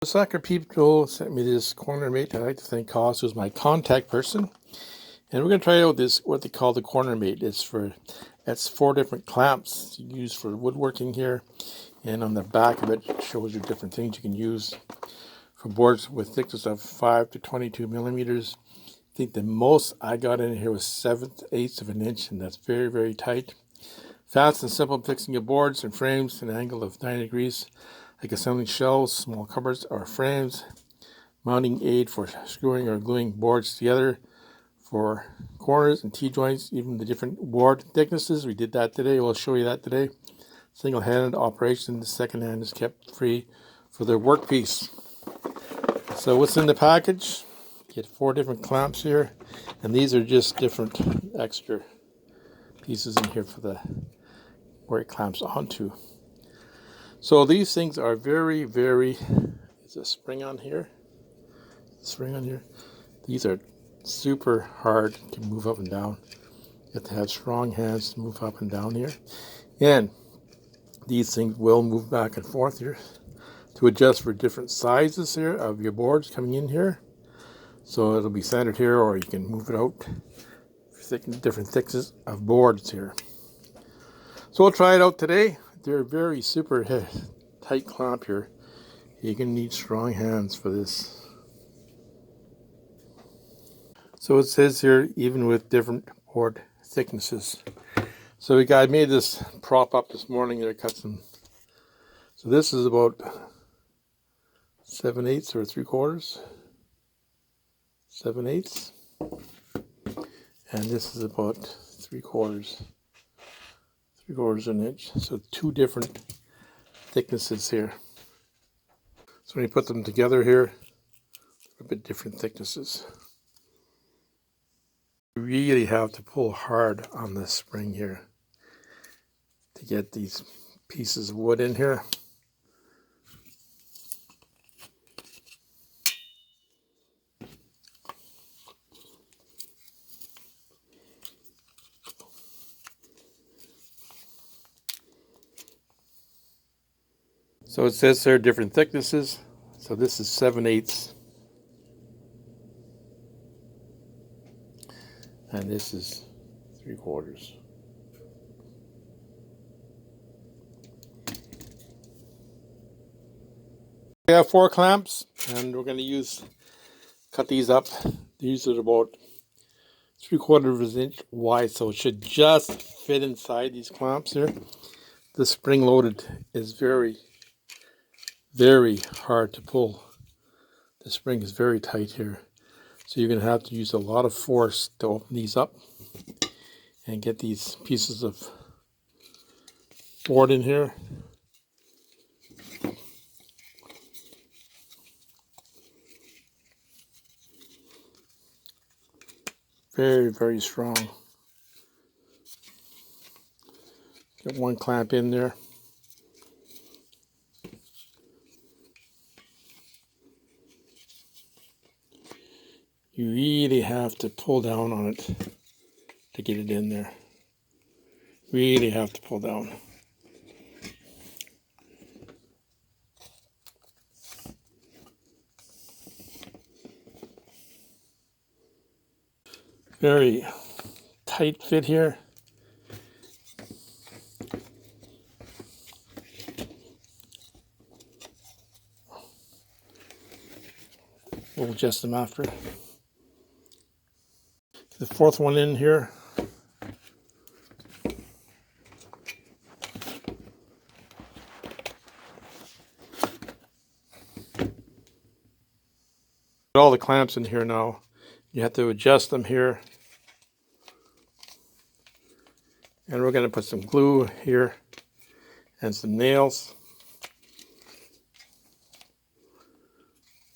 The soccer people sent me this corner mate. I'd like to thank Cost, who's my contact person. And we're going to try out this, what they call the corner mate. It's 4 different clamps you use for woodworking here. And on the back of it, it shows you different things you can use for boards with thickness of 5 to 22 millimeters. I think the most I got in here was 7/8 of an inch, and that's very, very tight. Fast and simple fixing your boards and frames at an angle of 90 degrees. Like assembling shelves, small cupboards, or frames. Mounting aid for screwing or gluing boards together. For corners and T-joints, even the different board thicknesses. We did that today. We'll show you that today. Single-handed operation. The second hand is kept free for their workpiece. So what's in the package? You get 4 different clamps here. And these are just different extra pieces in here for where it clamps onto. So these things are very, very, there's a spring on here. These are super hard to move up and down. You have to have strong hands to move up and down here. And these things will move back and forth here to adjust for different sizes here of your boards coming in here. So it'll be centered here, or you can move it out for different thicknesses of boards here. So we'll try it out today. They're very super tight clamp here. You're going to need strong hands for this. So it says here, even with different board thicknesses. So I made this prop up this morning. I cut some. So this is about 7/8 or 3/4. 7/8. And this is about 3/4. 3/4 of an inch. So 2 different thicknesses here. So when you put them together here, a bit different thicknesses. You really have to pull hard on this spring here to get these pieces of wood in here. So it says there are different thicknesses. So this is 7/8. And this is 3/4. We have 4 clamps, and we're going to cut these up. These are about 3/4 of an inch wide, so it should just fit inside these clamps here. The spring loaded is very, very hard to pull. The spring is very tight here. So you're going to have to use a lot of force to open these up and get these pieces of board in here. Very, very strong. Get 1 clamp in there. You really have to pull down on it to get it in there. Really have to pull down. Very tight fit here. We'll adjust them after. The 4th one in here. All the clamps in here now. You have to adjust them here. And we're going to put some glue here and some nails.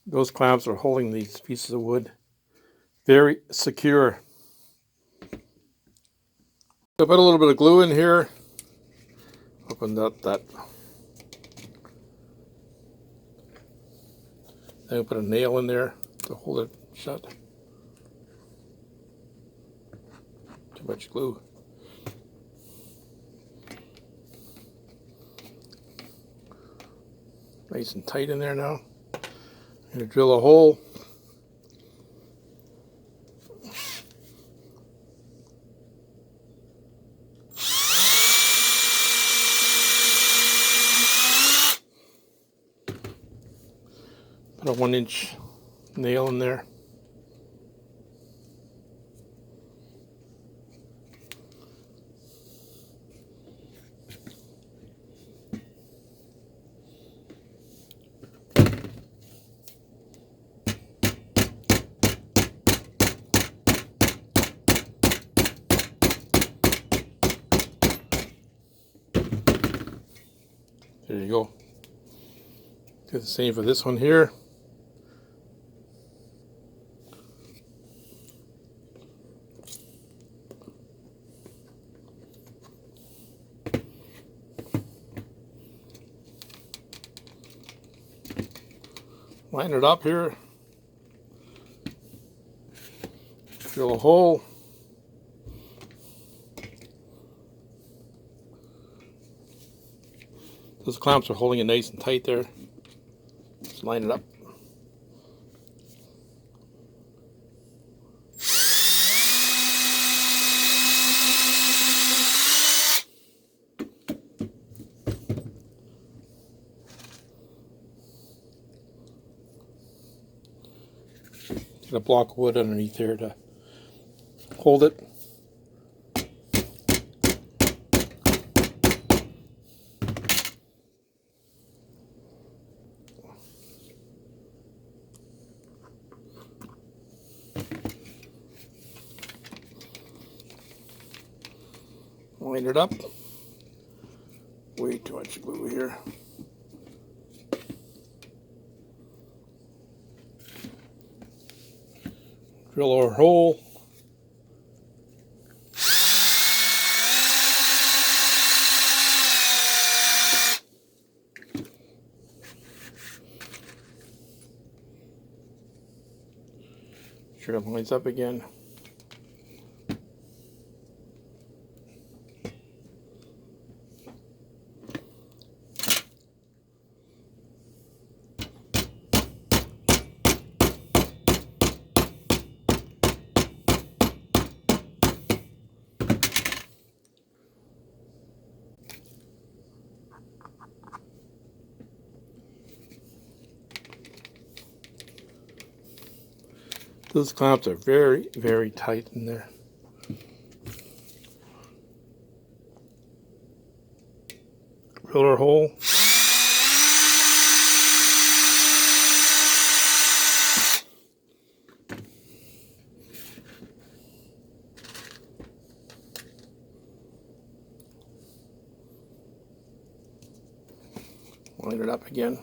Those clamps are holding these pieces of wood very secure. So put a little bit of glue in here. Open up that. Then we put a nail in there to hold it shut. Too much glue. Nice and tight in there now. I'm going to drill a hole. Put a 1-inch nail in there. There you go. Do the same for this one here. Line it up here. Drill a hole. Those clamps are holding it nice and tight there. Just line it up. Get a block of wood underneath there to hold it. Line it up. Way too much glue here. Drill our hole. Sure it lines up again. Those clamps are very, very tight in there. Drill our hole. Line it up again.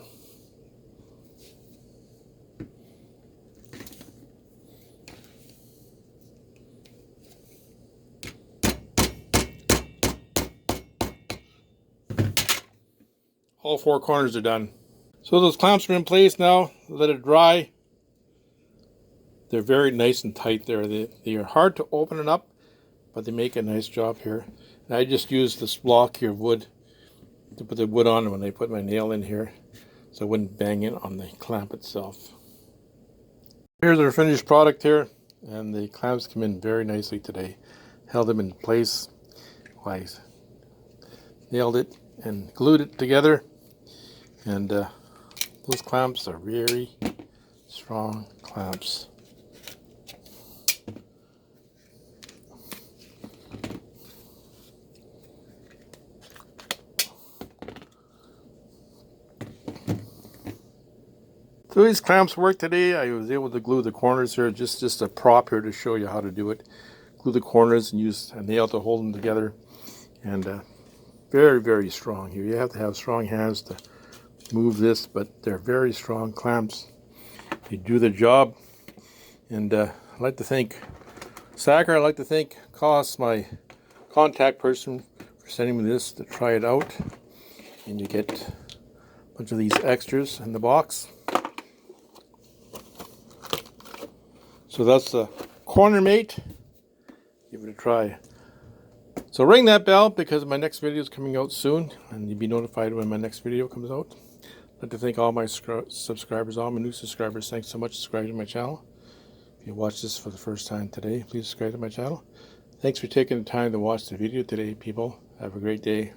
All 4 corners are done. So those clamps are in place now. Let it dry. They're very nice and tight there. They are hard to open it up, but they make a nice job here. And I just used this block here of wood to put the wood on when I put my nail in here, so it wouldn't bang in on the clamp itself. Here's our finished product here, and the clamps come in very nicely today. Held them in place. I nailed it and glued it together, and those clamps are very strong clamps. So these clamps work today. I was able to glue the corners here, just a prop here to show you how to do it. Glue the corners and use a nail to hold them together. And very, very strong here. You have to have strong hands to move this, but they're very strong clamps. They do the job. And I'd like to thank Sacker. I'd like to thank Koss, my contact person, for sending me this to try it out. And you get a bunch of these extras in the box. So that's the Corner Mate. Give it a try. So ring that bell because my next video is coming out soon, and you'll be notified when my next video comes out. I'd like to thank all my subscribers, all my new subscribers. Thanks so much for subscribing to my channel. If you watch this for the first time today, please subscribe to my channel. Thanks for taking the time to watch the video today, people. Have a great day.